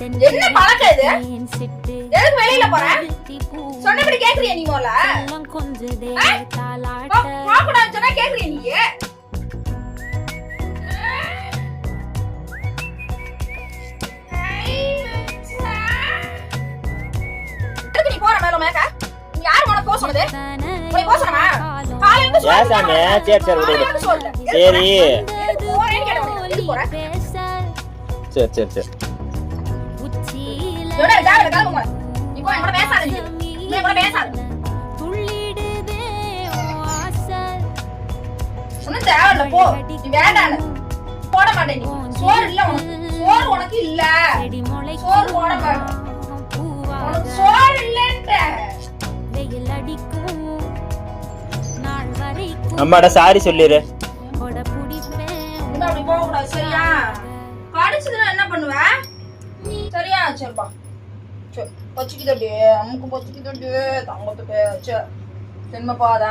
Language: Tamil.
என்ன பழக்கம் இது? எதுக்கு வெளியில போற? சொன்னபடி கேக்குறியா நீ மோல? பாப்படான்னு சொன்னா கேக்குறியா நீ? எதுக்கு நீ போற மேல மேக்க? நீ யார் மோன போ சொன்னது? போய் போ சொன்னமா? காலையில இருந்து ஏன் சாமி சரி விடு சரி போறேன்னு கேட்டவனே எதுக்கு போற? சரி ஜோடா ஜாவல காலுங்க. நீ போ என்கூட பேசாத நீ. நீ என்கூட பேசாத. சொன்ன தேவல போ. நீ வேண்டானே. போட மாட்டே நீ. சோறு இல்ல உனக்கு. சோறு உனக்கு இல்ல. சோறு போட மாட்டே. உனக்கு சோறு இல்லன்ற. அம்மாடா சாரி சொல்லிரு. நீ அப்படி போக கூடாது சரியா? கடிச்சதுனா என்ன பண்ணுவ? சரியா சரிப்பா. சரி பச்சிக்கிட்டே அம்முக்கு பச்சிக்கிட்டே தங்கத்துக்கு சரி சென்ம பாதா